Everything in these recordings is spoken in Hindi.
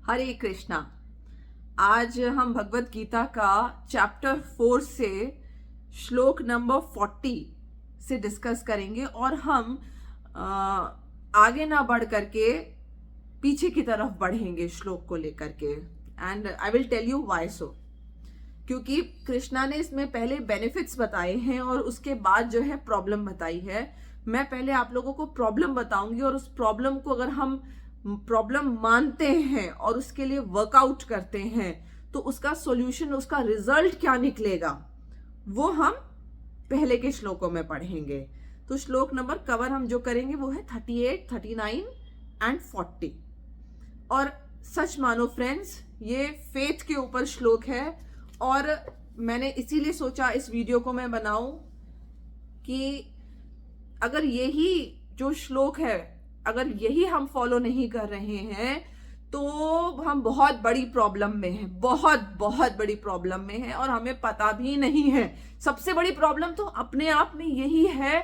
हरे कृष्णा। आज हम भगवत गीता का चैप्टर 4 से श्लोक नंबर 40 से डिस्कस करेंगे और हम आगे ना बढ़ करके पीछे की तरफ बढ़ेंगे श्लोक को लेकर के। And I will tell you why so. क्योंकि कृष्णा ने इसमें पहले बेनिफिट्स बताए हैं और उसके बाद जो है प्रॉब्लम बताई है। मैं पहले आप लोगों को प्रॉब्लम बताऊंगी और उस प्रॉब्लम को अगर हम प्रॉब्लम मानते हैं और उसके लिए वर्कआउट करते हैं तो उसका सॉल्यूशन, उसका रिजल्ट क्या निकलेगा वो हम पहले के श्लोकों में पढ़ेंगे। तो श्लोक नंबर कवर हम जो करेंगे वो है 38, 39 एंड 40। और सच मानो फ्रेंड्स, ये फेथ के ऊपर श्लोक है और मैंने इसीलिए सोचा इस वीडियो को मैं बनाऊं कि अगर यही जो श्लोक है, अगर यही हम फॉलो नहीं कर रहे हैं तो हम बहुत बड़ी प्रॉब्लम में हैं, बहुत बहुत बड़ी प्रॉब्लम में हैं और हमें पता भी नहीं है। सबसे बड़ी प्रॉब्लम तो अपने आप में यही है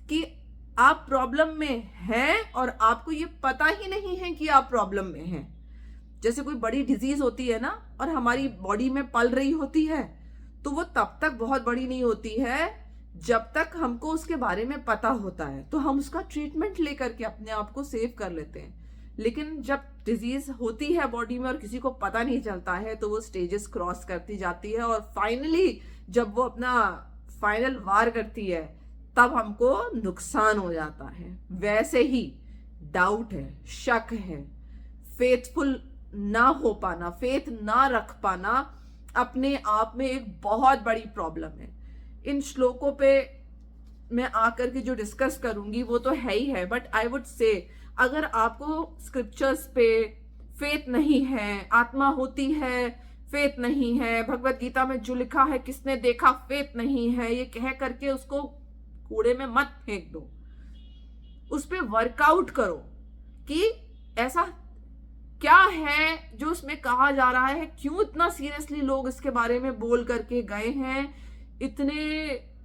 कि आप प्रॉब्लम में हैं और आपको ये पता ही नहीं है कि आप प्रॉब्लम में हैं। जैसे कोई बड़ी डिजीज होती है ना और हमारी बॉडी में पल रही होती है तो वो तब तक बहुत बड़ी नहीं होती है जब तक हमको उसके बारे में पता होता है, तो हम उसका ट्रीटमेंट लेकर के अपने आप को सेव कर लेते हैं। लेकिन जब डिजीज होती है बॉडी में और किसी को पता नहीं चलता है तो वो स्टेजेस क्रॉस करती जाती है और फाइनली जब वो अपना फाइनल वार करती है तब हमको नुकसान हो जाता है। वैसे ही डाउट है, शक है, फेथफुल ना हो पाना, फेथ ना रख पाना अपने आप में एक बहुत बड़ी प्रॉब्लम है। इन श्लोकों पे मैं आकर के जो डिस्कस करूंगी वो तो है ही है, बट आई वुड से अगर आपको स्क्रिप्चर्स पे फेथ नहीं है, आत्मा होती है फेथ नहीं है, भगवत गीता में जो लिखा है किसने देखा फेथ नहीं है, ये कह करके उसको कूड़े में मत फेंक दो। उस पे वर्कआउट करो कि ऐसा क्या है जो उसमें कहा जा रहा है, क्यों इतना सीरियसली लोग इसके बारे में बोल करके गए हैं। इतने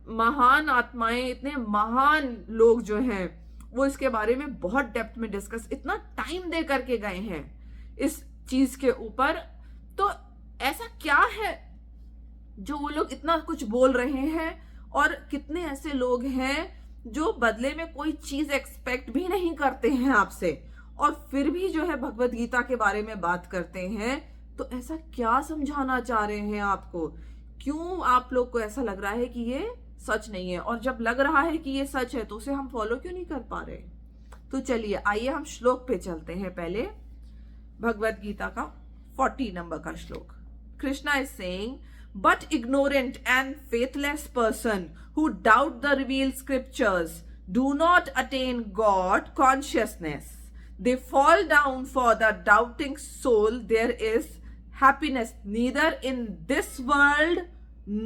महान आत्माएं, इतने महान लोग जो हैं वो इसके बारे में बहुत डेप्थ में डिस्कस, इतना टाइम दे करके गए हैं इस चीज के ऊपर। तो ऐसा क्या है जो वो लोग इतना कुछ बोल रहे हैं और कितने ऐसे लोग हैं जो बदले में कोई चीज एक्सपेक्ट भी नहीं करते हैं आपसे और फिर भी जो है भगवत गीता के बारे में बात करते हैं। तो ऐसा क्या समझाना चाह रहे हैं आपको? क्यों आप लोग को ऐसा लग रहा है कि ये सच नहीं है? और जब लग रहा है कि ये सच है तो उसे हम फॉलो क्यों नहीं कर पा रहे? तो चलिए आइए हम श्लोक पे चलते हैं। पहले भगवत गीता का 40 नंबर का श्लोक। Krishna is saying, but ignorant and faithless person who doubt the revealed scriptures do not attain God consciousness. They fall down for the doubting soul. There is happiness neither in this world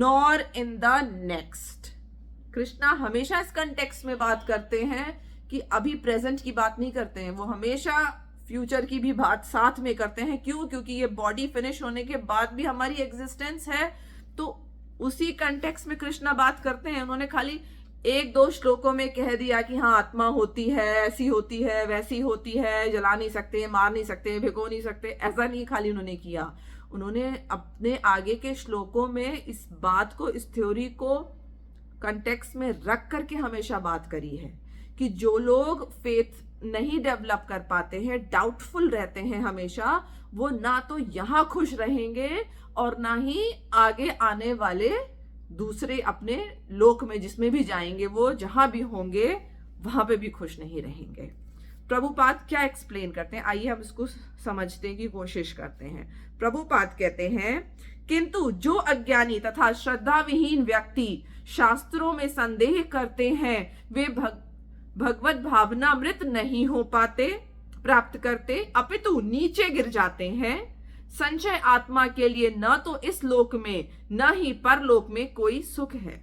nor in the next. Krishna हमेशा इस कंटेक्स्ट में बात करते हैं कि अभी प्रेजेंट की बात नहीं करते हैं, वो हमेशा फ्यूचर की भी बात साथ में करते हैं। क्यों? क्योंकि ये बॉडी फिनिश होने के बाद भी हमारी एग्जिस्टेंस है। तो उसी कंटेक्स्ट में कृष्णा बात करते हैं। उन्होंने खाली एक दो श्लोकों में कह दिया कि हाँ आत्मा होती है, ऐसी होती है, वैसी होती है, जला नहीं सकते, मार नहीं सकते, भिगो नहीं सकते, ऐसा नहीं खाली उन्होंने किया। उन्होंने अपने आगे के श्लोकों में इस बात को, इस थ्योरी को कंटेक्स्ट में रख करके हमेशा बात करी है कि जो लोग फेथ नहीं डेवलप कर पाते हैं, डाउटफुल रहते हैं हमेशा, वो ना तो यहाँ खुश रहेंगे और ना ही आगे आने वाले दूसरे अपने लोक में जिसमें भी जाएंगे, वो जहां भी होंगे वहां पे भी खुश नहीं रहेंगे। प्रभुपाद क्या एक्सप्लेन करते हैं, आइए हम इसको समझने की कोशिश करते हैं। प्रभुपाद कहते हैं, किंतु जो अज्ञानी तथा श्रद्धा विहीन व्यक्ति शास्त्रों में संदेह करते हैं वे भगवत भावनामृत नहीं हो पाते, प्राप्त करते, अपितु नीचे गिर जाते हैं। संचय आत्मा के लिए न तो इस लोक में न ही परलोक में कोई सुख है।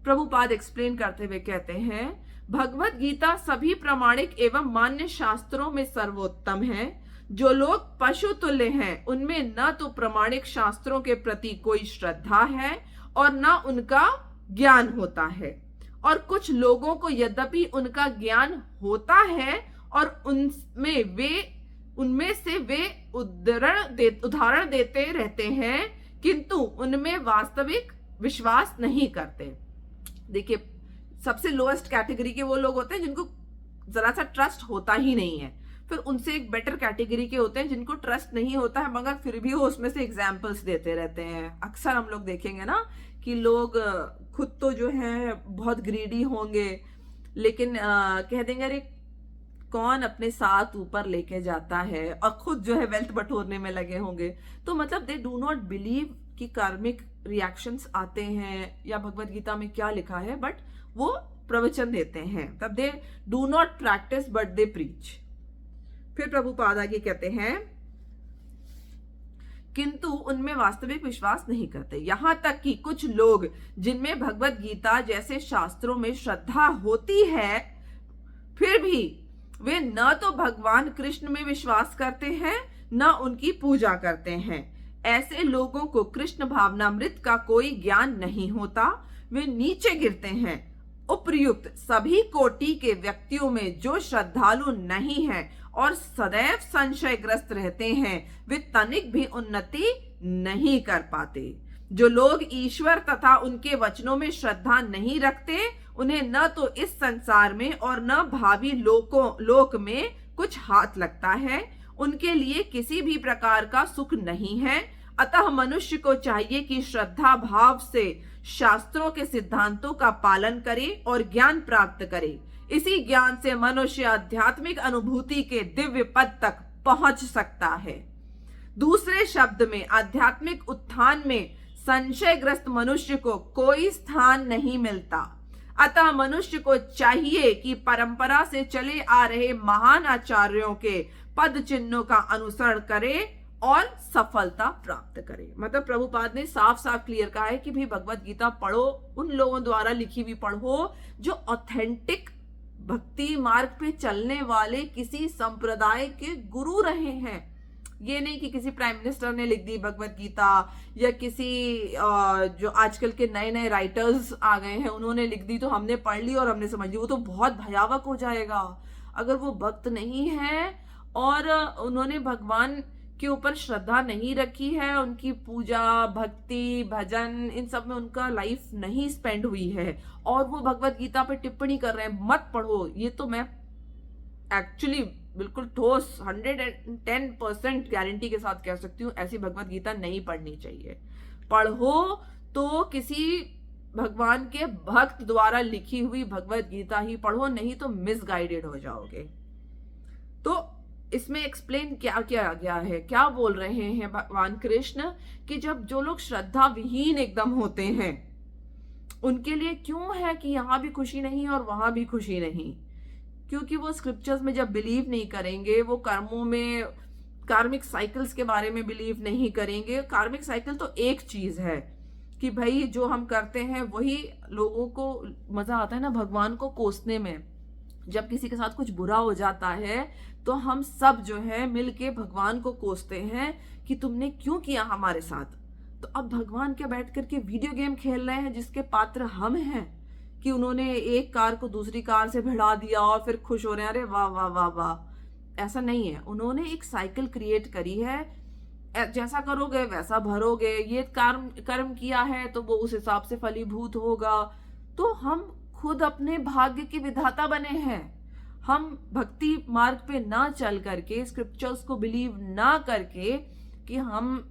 प्रभुपाद एक्सप्लेन करते हुए कहते हैं, भगवत गीता सभी प्रमाणिक एवं मान्य शास्त्रों में सर्वोत्तम है। जो लोग पशु तुल्य हैं उनमें न तो प्रमाणिक शास्त्रों के प्रति कोई श्रद्धा है और न उनका ज्ञान होता है। और कुछ लोगों को यद्यपि उनका ज्ञान होता है और उनमें वे उनमें से वे उदाहरण देते रहते हैं, किंतु उनमें वास्तविक विश्वास नहीं करते। देखिए, सबसे लोएस्ट कैटेगरी के वो लोग होते हैं जिनको जरा सा ट्रस्ट होता ही नहीं है। फिर उनसे एक बेटर कैटेगरी के होते हैं जिनको ट्रस्ट नहीं होता है, मगर फिर भी वो उसमें से एग्जाम्पल्स देते रहते हैं। अक्सर हम लोग देखेंगे ना कि लोग खुद तो जो है बहुत ग्रीडी होंगे, लेकिन कह देंगे अरे कौन अपने साथ ऊपर लेके जाता है, और खुद जो है वेल्थ बटोरने में लगे होंगे। तो मतलब दे डू नॉट बिलीव कि कार्मिक रिएक्शंस आते हैं, या भगवत गीता में क्या लिखा है, बट वो प्रवचन देते हैं। तब they do not practice but they preach. फिर प्रभुपाद आगे कहते हैं, किंतु उनमें वास्तविक विश्वास नहीं करते। यहां तक कि कुछ लोग जिनमें भगवत गीता जैसे शास्त्रों में श्रद्धा होती है, फिर भी वे न तो भगवान कृष्ण में विश्वास करते हैं, न उनकी पूजा करते हैं। ऐसे लोगों को कृष्ण भावनामृत का कोई ज्ञान नहीं होता, वे नीचे गिरते हैं। उपर्युक्त सभी कोटि के व्यक्तियों में जो श्रद्धालु नहीं है और सदैव संशयग्रस्त रहते हैं, वे तनिक भी उन्नति नहीं कर पाते। जो लोग ईश्वर तथा उनके वचनों में श्रद्धा नहीं रखते, उन्हें न तो इस संसार में और न भावी लोक में कुछ हाथ लगता है। उनके लिए किसी भी प्रकार का सुख नहीं है। अतः मनुष्य को चाहिए कि श्रद्धा भाव से शास्त्रों के सिद्धांतों का पालन करे और ज्ञान प्राप्त करे। इसी ज्ञान से मनुष्य आध्यात्मिक अनुभूति के दिव्य पद तक पहुंच सकता है। दूसरे शब्द में, आध्यात्मिक उत्थान में संशयग्रस्त मनुष्य को कोई स्थान नहीं मिलता। अतः मनुष्य को चाहिए कि परंपरा से चले आ रहे महान आचार्यों के पद चिन्हों का अनुसरण करे और सफलता प्राप्त करे। मतलब प्रभुपाद ने साफ साफ क्लियर कहा है कि भाई भगवत गीता पढ़ो, उन लोगों द्वारा लिखी हुई पढ़ो जो ऑथेंटिक भक्ति मार्ग पे चलने वाले किसी संप्रदाय के गुरु रहे हैं। ये नहीं कि किसी प्राइम मिनिस्टर ने लिख दी भगवत गीता, या किसी जो आजकल के नए नए राइटर्स आ गए हैं उन्होंने लिख दी तो हमने पढ़ ली और हमने समझ ली। वो तो बहुत भयावक हो जाएगा अगर वो भक्त नहीं है और उन्होंने भगवान के ऊपर श्रद्धा नहीं रखी है, उनकी पूजा भक्ति भजन इन सब में उनका लाइफ नहीं स्पेंड हुई है, और वो भगवत गीता पे टिप्पणी कर रहे हैं मत पढ़ो। ये तो मैं एक्चुअली बिल्कुल ठोस 110% गारंटी के साथ कह सकती हूँ, ऐसी भगवत गीता नहीं पढ़नी चाहिए। पढ़ो तो किसी भगवान के भक्त द्वारा लिखी हुई भगवत गीता ही पढ़ो, नहीं तो मिसगाइडेड हो जाओगे। तो इसमें एक्सप्लेन क्या किया गया है, क्या बोल रहे हैं भगवान कृष्ण कि जब जो लोग श्रद्धा विहीन एकदम होते हैं उनके लिए क्यों है कि यहाँ भी खुशी नहीं और वहां भी खुशी नहीं, क्योंकि वो स्क्रिप्चर्स में जब बिलीव नहीं करेंगे, वो कर्मों में कार्मिक साइकिल्स के बारे में बिलीव नहीं करेंगे। कार्मिक साइकिल तो एक चीज है कि भाई जो हम करते हैं वही लोगों को मजा आता है ना भगवान को कोसने में। जब किसी के साथ कुछ बुरा हो जाता है तो हम सब जो है मिलके भगवान को कोसते हैं कि तुमने क्यों किया हमारे साथ। तो अब भगवान क्या बैठ करके वीडियो गेम खेल रहे हैं जिसके पात्र हम हैं, कि उन्होंने एक कार को दूसरी कार से भिड़ा दिया और फिर खुश हो रहे हैं अरे वाह वाह वाह वाह। ऐसा नहीं है, उन्होंने एक साइकिल क्रिएट करी है, जैसा करोगे वैसा भरोगे, ये कर्म किया है तो वो उस हिसाब से फलीभूत होगा। तो हम खुद अपने भाग्य के विधाता बने हैं। हम भक्ति मार्ग पे ना चल करके, स्क्रिप्चर्स को बिलीव ना करके कि हम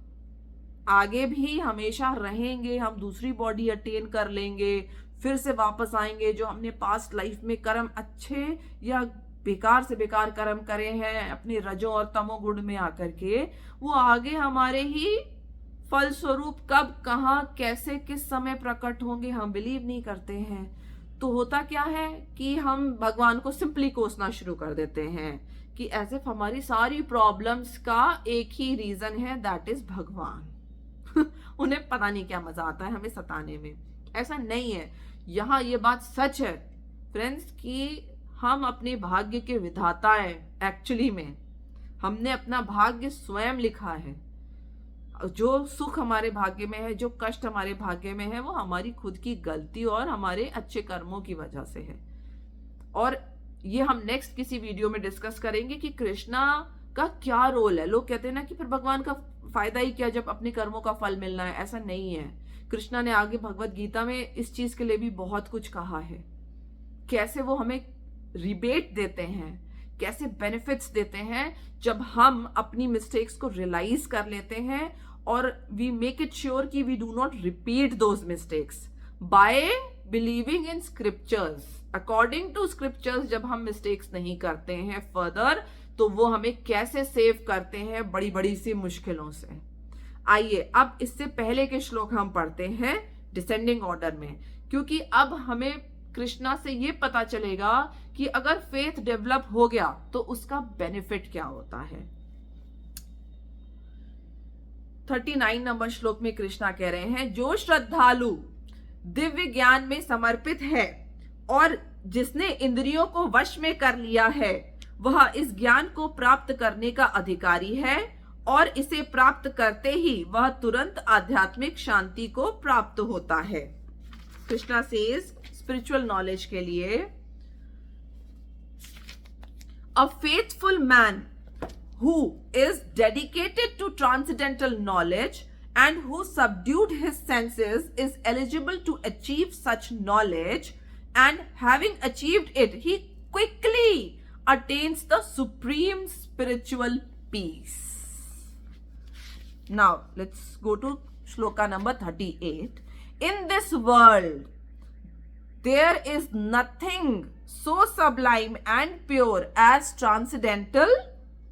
आगे भी हमेशा रहेंगे, हम दूसरी बॉडी अटेन कर लेंगे, फिर से वापस आएंगे, जो हमने पास्ट लाइफ में कर्म अच्छे या बेकार से बेकार कर्म करे हैं अपने रजो और तमो गुण में आकर के, वो आगे हमारे ही फल स्वरूप कब कहाँ कैसे किस समय प्रकट होंगे हम बिलीव नहीं करते हैं। तो होता क्या है कि हम भगवान को सिंपली कोसना शुरू कर देते हैं कि ऐसे हमारी सारी प्रॉब्लम्स का एक ही रीजन है, दैट इज भगवान। उन्हें पता नहीं क्या मजा आता है हमें सताने में। ऐसा नहीं है, यहाँ ये बात सच है फ्रेंड्स कि हम अपने भाग्य के विधाता हैं। एक्चुअली में हमने अपना भाग्य स्वयं लिखा है। जो सुख हमारे भाग्य में है, जो कष्ट हमारे भाग्य में है, वो हमारी खुद की गलती और हमारे अच्छे कर्मों की वजह से है। और ये हम नेक्स्ट किसी वीडियो में डिस्कस करेंगे कि कृष्णा का क्या रोल है। लोग कहते हैं ना कि फिर भगवान का फायदा ही क्या जब अपने कर्मों का फल मिलना है। ऐसा नहीं है। कृष्णा ने आगे भगवत गीता में इस चीज के लिए भी बहुत कुछ कहा है, कैसे वो हमें रिबेट देते हैं, कैसे बेनिफिट्स देते हैं जब हम अपनी मिस्टेक्स को रियलाइज कर लेते हैं और वी मेक इट श्योर कि we do not repeat those mistakes by believing in scriptures. According to scriptures जब हम मिस्टेक्स नहीं करते हैं फर्दर, तो वो हमें कैसे सेव करते हैं बड़ी बड़ी सी मुश्किलों से। आइए अब इससे पहले के श्लोक हम पढ़ते हैं डिसेंडिंग ऑर्डर में, क्योंकि अब हमें कृष्णा से ये पता चलेगा कि अगर फेथ डेवलप हो गया तो उसका बेनिफिट क्या होता है। 39 नंबर श्लोक में कृष्णा कह रहे हैं, जो श्रद्धालु दिव्य ज्ञान में समर्पित है और जिसने इंद्रियों को वश में कर लिया है, वह इस ज्ञान को प्राप्त करने का अधिकारी है और इसे प्राप्त करते ही वह तुरंत आध्यात्मिक शांति को प्राप्त होता है। कृष्णा सेज स्पिरिचुअल नॉलेज के लिए, अ faithful man who is dedicated to transcendental knowledge and who subdued his senses is eligible to achieve such knowledge, and having achieved it he quickly attains the supreme spiritual peace. Now let's go to shloka number 38. In this world there is nothing so sublime and pure as transcendental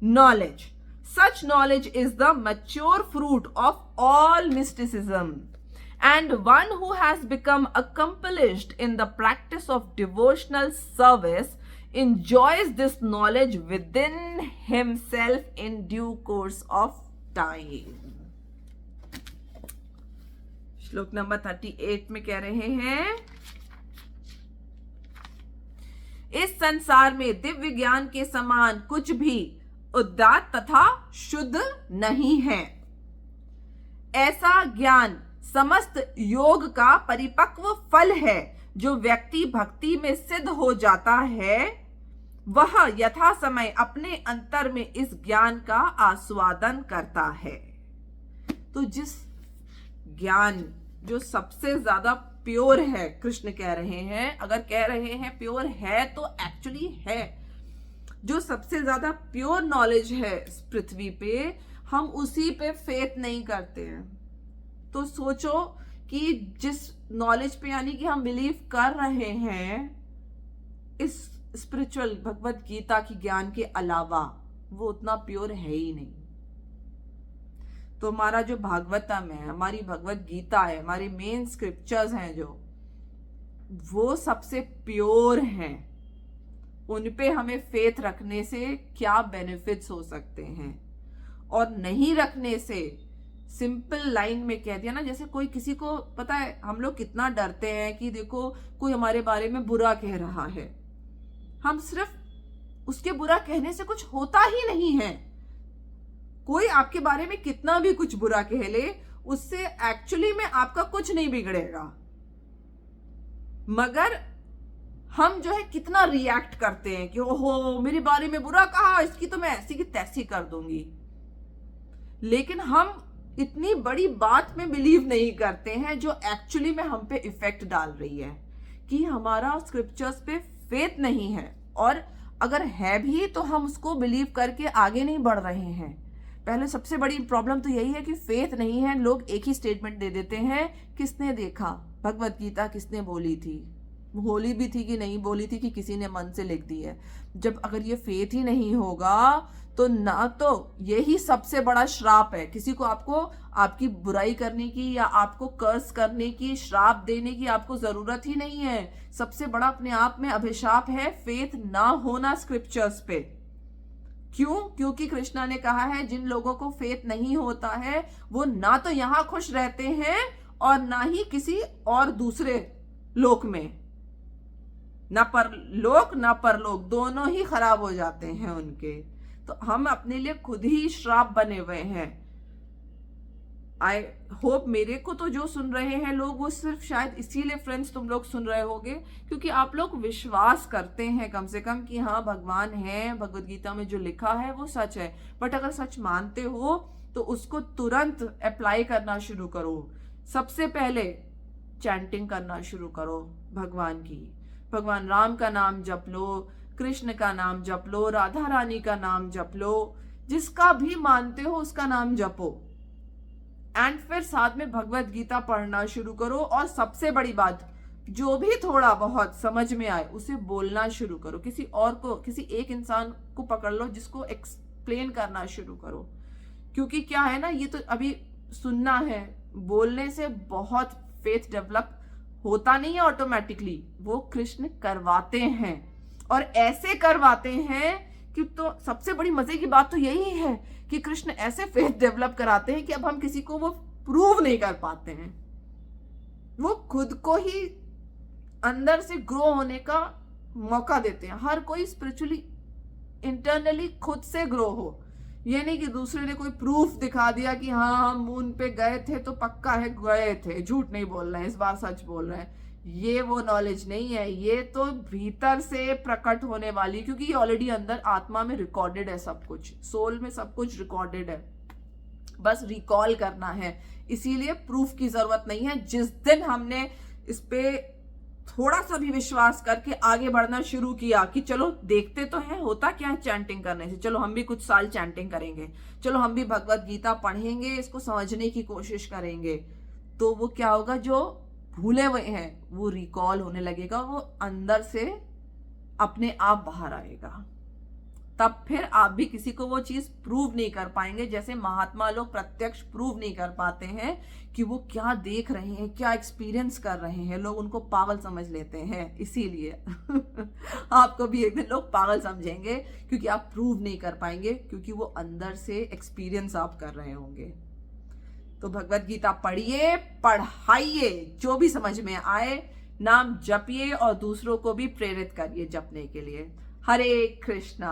knowledge. Such knowledge is the mature fruit of all mysticism, and one who has become accomplished in the practice of devotional service enjoys this knowledge within himself in due course of time. श्लोक नंबर 38 में कह रहे हैं, इस संसार में दिव्य ज्ञान के समान कुछ भी उदात्त तथा शुद्ध नहीं है। ऐसा ज्ञान समस्त योग का परिपक्व फल है। जो व्यक्ति भक्ति में सिद्ध हो जाता है वह यथा समय अपने अंतर में इस ज्ञान का आस्वादन करता है। तो जिस ज्ञान जो सबसे ज्यादा प्योर है, कृष्ण कह रहे हैं, अगर कह रहे हैं प्योर है तो एक्चुअली है, जो सबसे ज्यादा प्योर नॉलेज है इस पृथ्वी पे, हम उसी पे फेथ नहीं करते हैं। तो सोचो कि जिस नॉलेज पे यानी कि हम बिलीव कर रहे हैं इस स्पिरिचुअल भगवत गीता की ज्ञान के अलावा, वो उतना प्योर है ही नहीं। तो हमारा जो भागवतम है, हमारी भगवत गीता है, हमारे मेन स्क्रिप्चर्स हैं जो, वो सबसे प्योर हैं। उन पे हमें फेथ रखने से क्या बेनिफिट्स हो सकते हैं और नहीं रखने से, सिंपल लाइन में कह दिया ना, जैसे कोई किसी को, पता है हम लोग कितना डरते हैं कि देखो कोई हमारे बारे में बुरा कह रहा है, हम सिर्फ उसके बुरा कहने से कुछ होता ही नहीं है। कोई आपके बारे में कितना भी कुछ बुरा कह ले, उससे एक्चुअली में आपका कुछ नहीं बिगड़ेगा, मगर हम जो है कितना रिएक्ट करते हैं कि ओहो मेरे बारे में बुरा कहा, इसकी तो मैं ऐसी की तैसी कर दूंगी। लेकिन हम इतनी बड़ी बात में बिलीव नहीं करते हैं जो एक्चुअली में हम पे इफेक्ट डाल रही है, कि हमारा स्क्रिप्चर्स पे फेथ नहीं है, और अगर है भी तो हम उसको बिलीव करके आगे नहीं बढ़ रहे हैं। पहले सबसे बड़ी प्रॉब्लम तो यही है कि फेथ नहीं है। लोग एक ही स्टेटमेंट दे देते हैं, किसने देखा भगवत गीता, किसने बोली थी, बोली भी थी कि नहीं बोली थी, कि किसी ने मन से लिख दी है। जब अगर ये फेथ ही नहीं होगा तो ना, तो यही सबसे बड़ा श्राप है। किसी को आपको आपकी बुराई करने की या आपको कर्स करने की, श्राप देने की आपको जरूरत ही नहीं है। सबसे बड़ा अपने आप में अभिशाप है फेथ ना होना स्क्रिप्चर्स पे। क्यों? क्योंकि कृष्णा ने कहा है जिन लोगों को फेथ नहीं होता है वो ना तो यहां खुश रहते हैं और ना ही किसी और दूसरे लोक में, ना परलोक ना परलोक, दोनों ही खराब हो जाते हैं उनके। तो हम अपने लिए खुद ही श्राप बने हुए हैं। आई होप मेरे को तो जो सुन रहे हैं लोग वो सिर्फ शायद इसीलिए फ्रेंड्स तुम लोग सुन रहे होगे क्योंकि आप लोग विश्वास करते हैं कम से कम कि हाँ भगवान है, भगवत गीता में जो लिखा है वो सच है। बट अगर सच मानते हो तो उसको तुरंत अप्लाई करना शुरू करो। सबसे पहले चैंटिंग करना शुरू करो भगवान की। भगवान राम का नाम जप लो, कृष्ण का नाम जप लो, राधा रानी का नाम जप लो, जिसका भी मानते हो उसका नाम जपो। एंड फिर साथ में भगवत गीता पढ़ना शुरू करो। और सबसे बड़ी बात, जो भी थोड़ा बहुत समझ में आए उसे बोलना शुरू करो। किसी और को, किसी एक इंसान को पकड़ लो जिसको एक्सप्लेन करना शुरू करो। क्योंकि क्या है ना, ये तो अभी सुनना है, बोलने से बहुत फेथ डेवलप होता नहीं है ऑटोमेटिकली, वो कृष्ण करवाते हैं और ऐसे करवाते हैं कि तो सबसे बड़ी मजे की बात तो यही है कि कृष्ण ऐसे फेथ डेवलप कराते हैं कि अब हम किसी को वो प्रूव नहीं कर पाते हैं। वो खुद को ही अंदर से ग्रो होने का मौका देते हैं। हर कोई स्पिरिचुअली इंटरनली खुद से ग्रो हो, ये नहीं कि दूसरे ने कोई प्रूफ दिखा दिया कि हाँ हम मून पे गए थे तो पक्का है गए थे, झूठ नहीं बोल रहे हैं, इस बार सच बोल रहे हैं। ये वो नॉलेज नहीं है, ये तो भीतर से प्रकट होने वाली, क्योंकि ये ऑलरेडी अंदर आत्मा में रिकॉर्डेड है, सब कुछ सोल में सब कुछ रिकॉर्डेड है, बस रिकॉल करना है। इसीलिए प्रूफ की जरूरत नहीं है। जिस दिन हमने इस पे थोड़ा सा भी विश्वास करके आगे बढ़ना शुरू किया कि चलो देखते तो हैं होता क्या है चैंटिंग करने से, चलो हम भी कुछ साल चैंटिंग करेंगे, चलो हम भी भगवत गीता पढ़ेंगे, इसको समझने की कोशिश करेंगे, तो वो क्या होगा, जो भूले हुए हैं वो रिकॉल होने लगेगा, वो अंदर से अपने आप बाहर आएगा। तब फिर आप भी किसी को वो चीज प्रूव नहीं कर पाएंगे। जैसे महात्मा लोग प्रत्यक्ष प्रूव नहीं कर पाते हैं कि वो क्या देख रहे हैं, क्या एक्सपीरियंस कर रहे हैं, लोग उनको पागल समझ लेते हैं। इसीलिए आपको भी एक दिन लोग पागल समझेंगे क्योंकि आप प्रूव नहीं कर पाएंगे, क्योंकि वो अंदर से एक्सपीरियंस आप कर रहे होंगे। तो भगवत गीता पढ़िए, पढ़ाइए, जो भी समझ में आए नाम जपिए और दूसरों को भी प्रेरित करिए जपने के लिए। हरे कृष्णा।